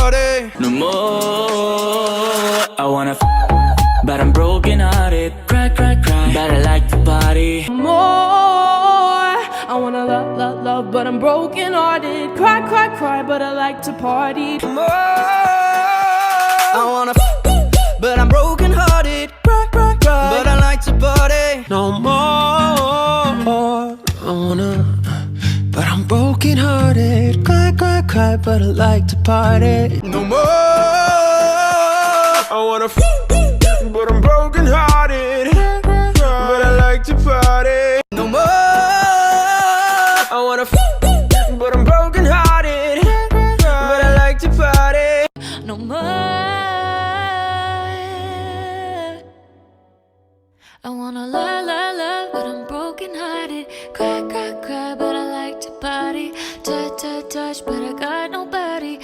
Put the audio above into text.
party. No more. I wanna but I'm broken hearted. Cry, cry, cry, but I like to party. More. I wanna love, love, love, but I'm broken hearted. Cry, cry, cry, but I like to party. More. I wanna but I'm broken hearted. Cry, cry, cry, but I like to party. No more. I wanna but I'm broken hearted. Cry, cry, cry, but I like to party. No more. I wanna but I'm broken hearted. But I like to party. No more. I wanna but I'm broken hearted. But I like to party. No more. I wanna love, love, love, but I'm broken hearted. Cry, cry, cry, but I like to party. Touch, touch, touch, but I got nobody.